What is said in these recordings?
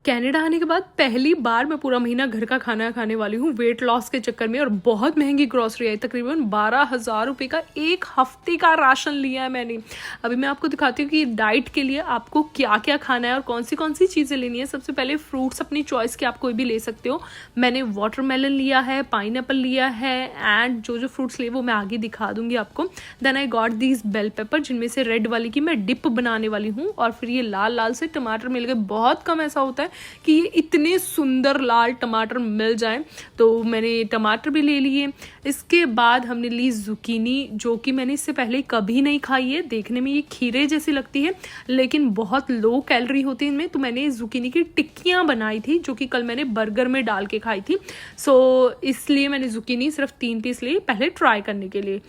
Canada आने के बाद पहली बार मैं पूरा महीना घर का खाना खाने वाली हूँ वेट लॉस के चक्कर में। और बहुत महंगी ग्रॉसरी आई, तकरीबन 12,000 रुपये का एक हफ्ते का राशन लिया है मैंने। अभी मैं आपको दिखाती हूँ कि डाइट के लिए आपको क्या क्या खाना है और कौन सी चीज़ें लेनी है। सबसे पहले फ्रूट्स अपनी चॉइस के आप कोई भी ले सकते हो। मैंने वाटरमेलन लिया है, पाइनएप्पल लिया है, एंड जो फ्रूट्स लिए वो मैं आगे दिखा दूंगी आपको। Then I got these bell pepper, जिनमें से रेड वाली की मैं डिप बनाने वाली हूँ। और फिर ये लाल लाल से टमाटर मिल गए। बहुत कम ऐसा होता है कि ये इतने सुंदर लाल टमाटर मिल जाएं, तो मैंने टमाटर भी ले लिए। इसके बाद हमने ली जुकीनी, जो कि मैंने इससे पहले कभी नहीं खाई है। देखने में ये खीरे जैसी लगती है लेकिन बहुत लो कैलोरी होती है इनमें। तो मैंने जुकीनी की टिक्कियाँ बनाई थी, जो कि कल मैंने बर्गर में डाल के खाई थी। सो इसलिए मैंने जुकीनी सिर्फ 3 पीस ली पहले ट्राई करने के लिए।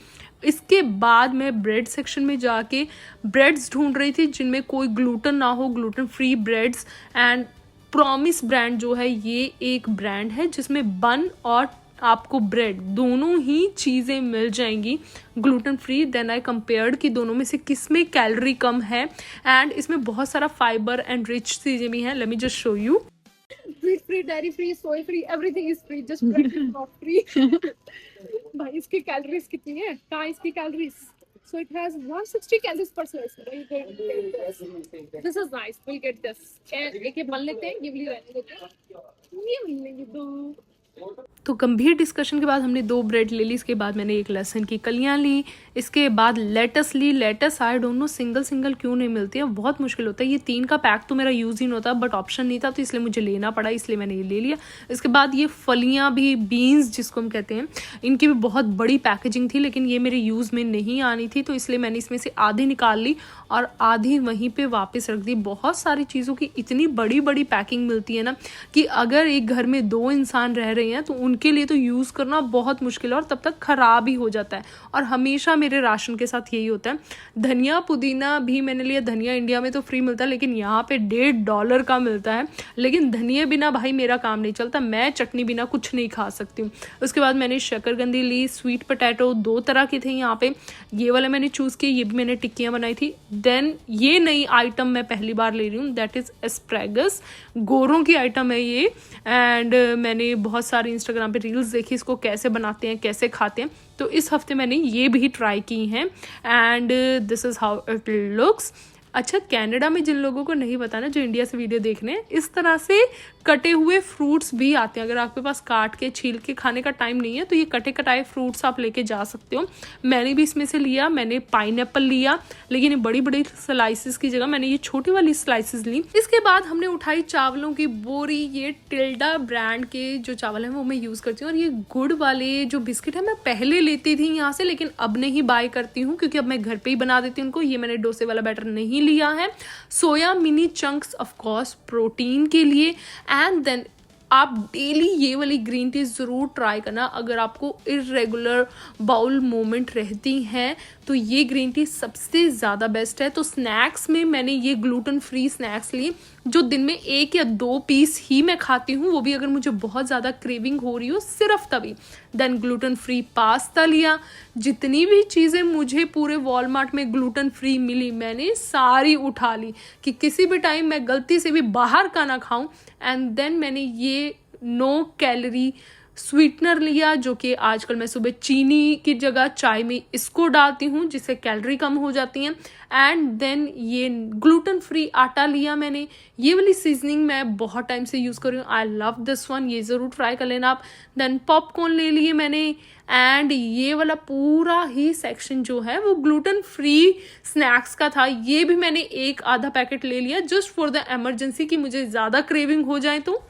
इसके बाद मैं ब्रेड सेक्शन में जाके ब्रेड्स ढूंढ रही थी जिनमें कोई ग्लूटेन ना हो, gluten free breads. And promise brand जो है, ये एक ब्रांड है जिसमें बन और आपको ब्रेड दोनों ही चीज़ें मिल जाएंगी gluten free. Then I compared कि दोनों में से किस में कैलोरी कम है, एंड इसमें बहुत सारा फाइबर एंड रिच चीज़ें भी हैं। Let me just show you. Wheat free, dairy free, soy free, everything is free. Just bread is not free. भाई इसकी कैलोरीज कितनी है? कहाँ इसकी calories? So it has 160 calories per slice. This is nice. We'll get this. एक ये बन लेते हैं, ये भी रहने देते हैं। ये बन लेंगे दो। तो गंभीर डिस्कशन के बाद हमने 2 ब्रेड ले ली। इसके बाद मैंने एक लहसुन की कलियां ली। इसके बाद लेटस ली। Lettuce I don't know single क्यों नहीं मिलती है, बहुत मुश्किल होता है। ये 3 का पैक तो मेरा यूज़ ही नहीं होता, बट ऑप्शन नहीं था तो इसलिए मुझे लेना पड़ा, इसलिए मैंने ये ले लिया। इसके बाद ये फलियाँ भी, बीन्स जिसको हम कहते हैं, इनकी भी बहुत बड़ी पैकेजिंग थी, लेकिन ये मेरे यूज़ में नहीं आनी थी, तो इसलिए मैंने इसमें से आधी निकाल ली और आधी वहीं पर वापस रख दी। बहुत सारी चीज़ों की इतनी बड़ी बड़ी पैकिंग मिलती है ना, कि अगर एक घर में 2 इंसान रह रहे हैं तो उनके लिए तो यूज़ करना बहुत मुश्किल है और तब तक ख़राब ही हो जाता है। और हमेशा मेरे राशन के साथ यही होता है। धनिया पुदीना भी मैंने लिया। धनिया इंडिया में तो फ्री मिलता है, लेकिन यहाँ पे $1.5 का मिलता है। लेकिन धनिया बिना भाई मेरा काम नहीं चलता, मैं चटनी बिना कुछ नहीं खा सकती हूँ। उसके बाद मैंने शकरकंदी ली। स्वीट पोटैटो 2 तरह के थे यहाँ पे, ये वाला मैंने चूज़ किया, ये भी मैंने टिक्कियाँ बनाई थी। देन ये नई आइटम मैं पहली बार ले रही हूँ, दैट इज़ एस्प्रेगस। गोरों की आइटम है ये। एंड मैंने बहुत सारे इंस्टाग्राम पे रील्स देखी इसको कैसे बनाते हैं, कैसे खाते हैं, तो इस हफ्ते मैंने ये भी ट्राई की हैं। And this is how it looks. अच्छा, कनाडा में जिन लोगों को नहीं पता ना, जो इंडिया से वीडियो देख रहे हैं, इस तरह से कटे हुए फ्रूट्स भी आते हैं। अगर आपके पास काट के छील के खाने का टाइम नहीं है तो ये कटे कटाए फ्रूट्स आप लेके जा सकते हो। मैंने भी इसमें से लिया। मैंने पाइनएप्पल लिया, लेकिन ये बड़ी बड़ी स्लाइसिस की जगह मैंने ये छोटी वाली स्लाइसिस ली। इसके बाद हमने उठाई चावलों की बोरी। ये टिल्डा ब्रांड के जो चावल हैं वो मैं यूज़ करती हूँ। और ये गुड़ वाले जो बिस्किट है मैं पहले लेती थी यहाँ से, लेकिन अब नहीं बाय करती हूँ क्योंकि अब मैं घर पर ही बना देती हूँ उनको। ये मैंने डोसे वाला बैटर नहीं लिया है। Soya mini chunks of course protein के लिए। एंड देन आप डेली ये वाली ग्रीन टी ज़रूर ट्राई करना। अगर आपको इरेगुलर बाउल मोमेंट रहती हैं तो ये ग्रीन टी सबसे ज़्यादा बेस्ट है। तो स्नैक्स में मैंने ये ग्लूटेन फ्री स्नैक्स लिए, जो दिन में 1 या 2 पीस ही मैं खाती हूँ, वो भी अगर मुझे बहुत ज़्यादा क्रेविंग हो रही हो, सिर्फ तभी। देन ग्लूटेन फ्री पास्ता लिया। जितनी भी चीज़ें मुझे पूरे वॉलमार्ट में ग्लूटेन फ्री मिली मैंने सारी उठा ली, कि किसी भी टाइम मैं गलती से भी बाहर का ना खाऊं। एंड देन मैंने ये नो कैलोरी स्वीटनर लिया, जो कि आजकल मैं सुबह चीनी की जगह चाय में इसको डालती हूँ, जिससे कैलोरी कम हो जाती हैं। एंड देन ये ग्लूटेन फ्री आटा लिया मैंने। ये वाली सीजनिंग मैं बहुत टाइम से यूज़ कर रही हूँ, आई लव दिस वन, ये ज़रूर ट्राई कर लेना आप। देन पॉपकॉर्न ले लिए मैंने। एंड ये वाला पूरा ही सेक्शन जो है वो ग्लूटेन फ्री स्नैक्स का था। ये भी मैंने 1 आधा पैकेट ले लिया, जस्ट फॉर द एमरजेंसी, कि मुझे ज़्यादा क्रेविंग हो जाए तो।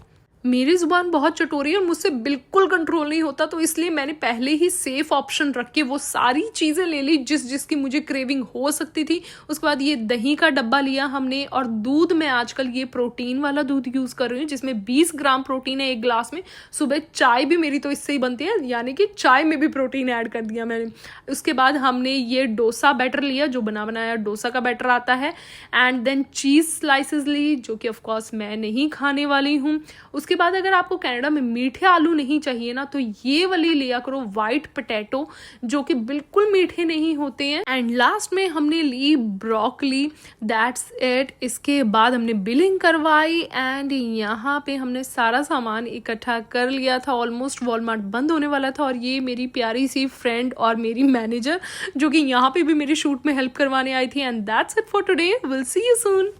मेरी ज़ुबान बहुत चटोरी है और मुझसे बिल्कुल कंट्रोल नहीं होता, तो इसलिए मैंने पहले ही सेफ ऑप्शन रख के वो सारी चीज़ें ले ली जिसकी मुझे क्रेविंग हो सकती थी। उसके बाद ये दही का डब्बा लिया हमने। और दूध में आजकल ये प्रोटीन वाला दूध यूज़ कर रही हूँ, जिसमें 20 ग्राम प्रोटीन है 1 ग्लास में। सुबह चाय भी मेरी तो इससे ही बनती है, यानी कि चाय में भी प्रोटीन ऐड कर दिया मैंने। उसके बाद हमने ये डोसा बैटर लिया, जो बना बनाया डोसा का बैटर आता है। एंड देन चीज़ स्लाइसेस ली, जो कि ऑफकोर्स मैं नहीं खाने वाली हूँ। उसके बाद अगर आपको कनाडा में मीठे आलू नहीं चाहिए ना, तो ये वाली लिया करो, वाइट पोटैटो, जो कि बिल्कुल मीठे नहीं होते हैं। एंड लास्ट में हमने ली ब्रोकली, दैट्स इट। इसके बाद हमने बिलिंग करवाई एंड यहाँ पे हमने सारा सामान इकट्ठा कर लिया था। ऑलमोस्ट वॉलमार्ट बंद होने वाला था, और ये मेरी प्यारी सी फ्रेंड और मेरी मैनेजर जो कि यहाँ पे भी मेरे शूट में हेल्प करवाने आई थी। And that's it for today, will see you soon.